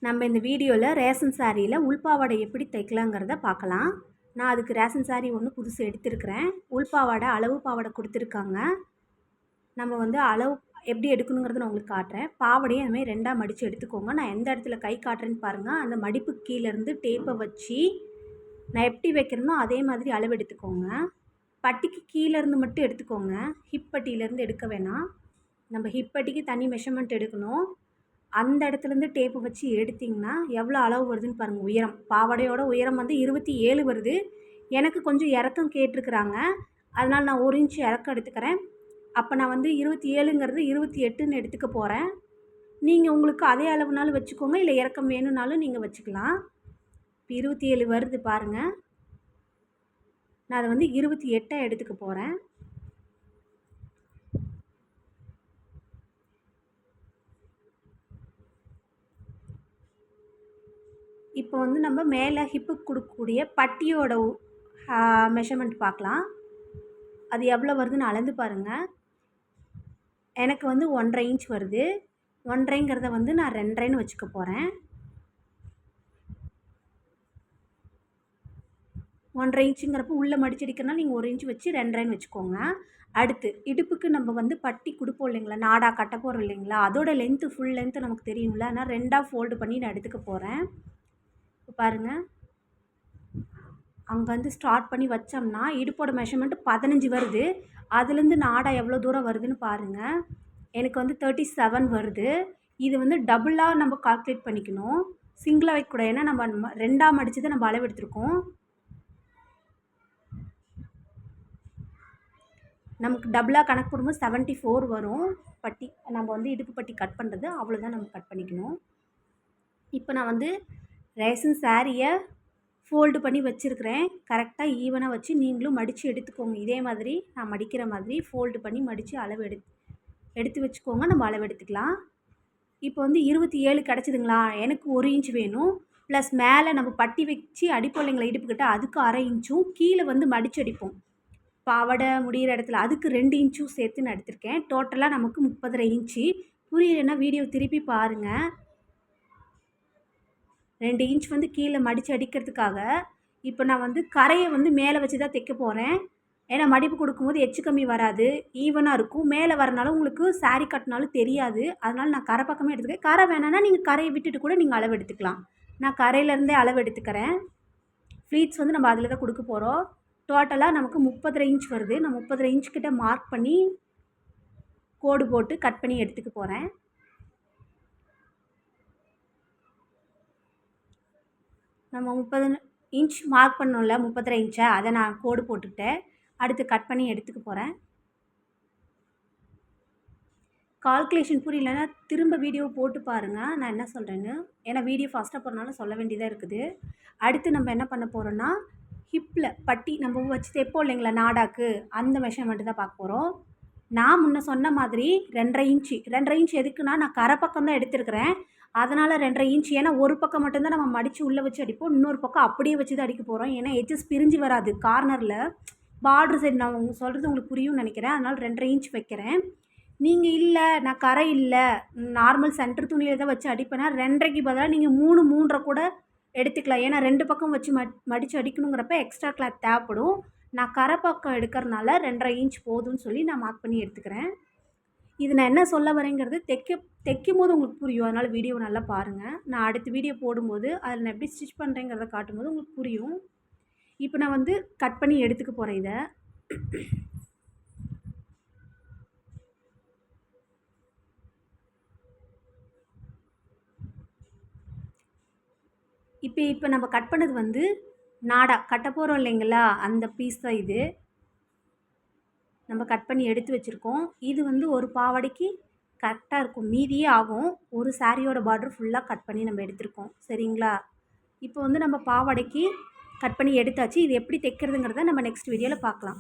நம்ம இந்த வீடியோவில் ரேஷன் சாரியில் உள்பாவாடை எப்படி தைக்கலாங்கிறத பார்க்கலாம். நான் அதுக்கு ரேஷன் சாரி ஒன்று புதுசு எடுத்திருக்கிறேன். உள்பாவாடை அளவு பாவாடை கொடுத்துருக்காங்க. நம்ம வந்து அளவு எப்படி எடுக்கணுங்கிறத நான் உங்களுக்கு காட்டுறேன். பாவாடையை அதுமாதிரி ரெண்டாக மடித்து எடுத்துக்கோங்க. நான் எந்த இடத்துல கை காட்டுறேன்னு பாருங்கள். அந்த மடிப்பு கீழேருந்து டேப்பை வச்சு நான் எப்படி வைக்கிறேனோ அதே மாதிரி அளவு எடுத்துக்கோங்க. பட்டிக்கு கீழேருந்து மட்டும் எடுத்துக்கோங்க. ஹிப் பட்டியிலேருந்து எடுக்க வேணாம். நம்ம ஹிப் பட்டிக்கு தனி மெஷர்மெண்ட் எடுக்கணும். அந்த இடத்துலேருந்து டேப்பு வச்சு எடுத்திங்கன்னா எவ்வளோ அளவு வருதுன்னு பாருங்கள். உயரம் பாவாடையோட உயரம் வந்து 27 வருது. எனக்கு கொஞ்சம் இறக்கம் கேட்டிருக்குறாங்க. அதனால் நான் 1 இன்ச் இறக்கம் எடுத்துக்கிறேன். அப்போ நான் வந்து 27ங்கிறது 28ன்னு எடுத்துக்க போகிறேன். நீங்கள் உங்களுக்கு அதே அளவுனாலும் வச்சுக்கோங்க, இல்லை இறக்கம் வேணும்னாலும் நீங்கள் வச்சுக்கலாம். இப்போ 27 வருது பாருங்கள். நான் அதை வந்து 28 எடுத்துக்க போகிறேன். இப்போ வந்து நம்ம மேலே ஹிப்புக்கு கொடுக்கக்கூடிய பட்டியோட மெஷர்மெண்ட் பார்க்கலாம். அது எவ்வளோ வருதுன்னு அளந்து பாருங்கள். எனக்கு வந்து 1.5 இன்ச் வருது. 1.5ங்கிறத வந்து நான் 2.5ன்னு வச்சுக்க போகிறேன். 1.5 இன்ச்சுங்கிறப்ப உள்ளே மடிச்சடிக்கிறனால நீங்கள் 1 இன்ச் வச்சு 2.5ன்னு வச்சுக்கோங்க. அடுத்து இடுப்புக்கு நம்ம வந்து பட்டி கொடுப்போம் இல்லைங்களா, நாடா கட்ட போகிறோம் இல்லைங்களா, அதோட லென்த்து ஃபுல் லென்த்து நமக்கு தெரியும்ல. நான் 2ஆக ஃபோல்டு பண்ணி நான் எடுத்துக்க போகிறேன். இப்போ பாருங்கள், அங்கேருந்து ஸ்டார்ட் பண்ணி வச்சோம்னா இடுப்போட மெஷர்மெண்ட்டு 15 வருது. அதுலேருந்து நாடா எவ்வளோ தூரம் வருதுன்னு பாருங்கள். எனக்கு வந்து 37 வருது. இது வந்து டபுளாக நம்ம கால்குலேட் பண்ணிக்கணும், சிங்கிளாக வைக்கக்கூடாது. ஏன்னா நம்ம 2ஆக மடித்து தான் நம்ம அளவு எடுத்துருக்கோம். நமக்கு டபுளாக கணக்கு போடும்போது 74 வரும். பட்டி நம்ம வந்து இடுப்பு பட்டி கட் பண்ணுறது அவ்வளோதான் நம்ம கட் பண்ணிக்கணும். இப்போ நான் வந்து ரேஷன் சாரியை ஃபோல்டு பண்ணி வச்சுருக்கிறேன். கரெக்டாக ஈவனாக வச்சு நீங்களும் மடித்து எடுத்துக்கோங்க. இதே மாதிரி நான் மடிக்கிற மாதிரி ஃபோல்டு பண்ணி மடித்து அளவு எடுத்து வச்சுக்கோங்க. நம்ம அளவு எடுத்துக்கலாம். இப்போ வந்து 27 கிடச்சிதுங்களா. எனக்கு 1 இன்ச் வேணும். ப்ளஸ் மேலே நம்ம பட்டி வச்சு அடிப்போம் இல்லைங்களா இடுப்புக்கிட்ட, அதுக்கு 1/2 இன்ச்சும் கீழே வந்து மடித்து அடிப்போம் பாவாடை முடிகிற இடத்துல, அதுக்கு 2 இன்ச்சும் சேர்த்து நான் எடுத்திருக்கேன். டோட்டலாக நமக்கு 30.5 இன்ச்சு. புரியலைன்னா வீடியோ திருப்பி பாருங்கள். 2 இன்ச் வந்து கீழே மடித்து அடிக்கிறதுக்காக. இப்போ நான் வந்து கரையை வந்து மேலே வச்சு தான் தைக்க போகிறேன். ஏன்னா மடிப்பு கொடுக்கும்போது எச்சு கம்மி வராது, ஈவனாக இருக்கும். மேலே வரனாலும் உங்களுக்கு சாரீ கட்டினாலும் தெரியாது. அதனால் நான் கரை பக்கமே எடுத்துக்கிறேன். கரை வேணான்னா நீங்கள் கரையை விட்டுட்டு கூட நீங்கள் அளவு எடுத்துக்கலாம். நான் கரையிலேருந்தே அளவு எடுத்துக்கிறேன். ஃப்ளீட்ஸ் வந்து நம்ம அதில் தான் கொடுக்க போகிறோம். டோட்டலாக நமக்கு 30.5 இன்ச் வருது. நான் 30.5 இன்ச் கிட்ட மார்க் பண்ணி கோடு போட்டு கட் பண்ணி எடுத்துக்க போகிறேன். நம்ம 30 இன்ச் மார்க் பண்ணோம்ல, 30.5 இன்ச்சை, அதை நான் கோடு போட்டுக்கிட்டேன். அடுத்து கட் பண்ணி எடுத்துக்க போகிறேன். கால்குலேஷன் புரியலன்னா திரும்ப வீடியோ போட்டு பாருங்கள் நான் என்ன சொல்கிறேன்னு. ஏன்னா வீடியோ ஃபாஸ்ட்டாக போகிறனால சொல்ல வேண்டியதாக இருக்குது. அடுத்து நம்ம என்ன பண்ண போகிறோன்னா, ஹிப்பில் பட்டி நம்ம வச்சு தைப்போம் இல்லைங்களா நாடாக்கு, அந்த மெஷர்மெண்ட்டு தான் பார்க்க போகிறோம். நான் முன்ன சொன்ன மாதிரி 2.5 இன்ச்சு. 2.5 இன்ச் எதுக்குன்னா, நான் கரை பக்கம் தான் எடுத்துருக்கிறேன். அதனால் 2.5 இன்ச். ஏன்னா ஒரு பக்கம் மட்டும்தான் நம்ம மடித்து உள்ளே வச்சு அடிப்போம், இன்னொரு பக்கம் அப்படியே வச்சு தான் அடிக்க போகிறோம். ஏன்னா எட்ஜஸ் பிரிஞ்சு வராது கார்னரில். பார்டர் சைடு நான் சொல்கிறது உங்களுக்கு புரியும்னு நினைக்கிறேன். அதனால் 2.5 இன்ச் வைக்கிறேன். நீங்கள் இல்லை நான் கரை இல்லை நார்மல் சென்டர் துணியில் தான் வச்சு அடிப்பேன்னா 2.5க்கு பதிலாக நீங்கள் 3, 3.5 கூட எடுத்துக்கலாம். ஏன்னா 2 பக்கம் வச்சு மடித்து அடிக்கணுங்கிறப்ப எக்ஸ்ட்ரா கிளாத் தேவைப்படும். நான் கரை பக்கம் எடுக்கிறனால 2.5 இன்ச் போதும்னு சொல்லி நான் மார்க் பண்ணி எடுத்துக்கிறேன். இது நான் என்ன சொல்ல வரேங்கிறது தைக்கும் போது உங்களுக்கு புரியும். அதனால் வீடியோ நல்லா பாருங்கள். நான் அடுத்த வீடியோ போடும்போது அதில் நான் எப்படி ஸ்டிச் பண்ணுறேங்கிறத காட்டும்போது உங்களுக்கு புரியும். இப்போ நான் வந்து கட் பண்ணி எடுத்துக்க போகிறேன் இதை. இப்போ நம்ம கட் பண்ணது வந்து நாடா கட்ட போகிறோம் இல்லைங்களா, அந்த பீஸ் தான் இது. நம்ம கட் பண்ணி எடுத்து வச்சுருக்கோம். இது வந்து ஒரு பாவாடைக்கு கரெக்டாக இருக்கும். மீதியே ஆகும். ஒரு சாரியோட பார்டர் ஃபுல்லாக கட் பண்ணி நம்ம எடுத்துருக்கோம். சரிங்களா. இப்போ வந்து நம்ம பாவாடைக்கு கட் பண்ணி எடுத்தாச்சு. இது எப்படி தைக்கிறதுங்கிறத நம்ம நெக்ஸ்ட் வீடியோவில் பார்க்கலாம்.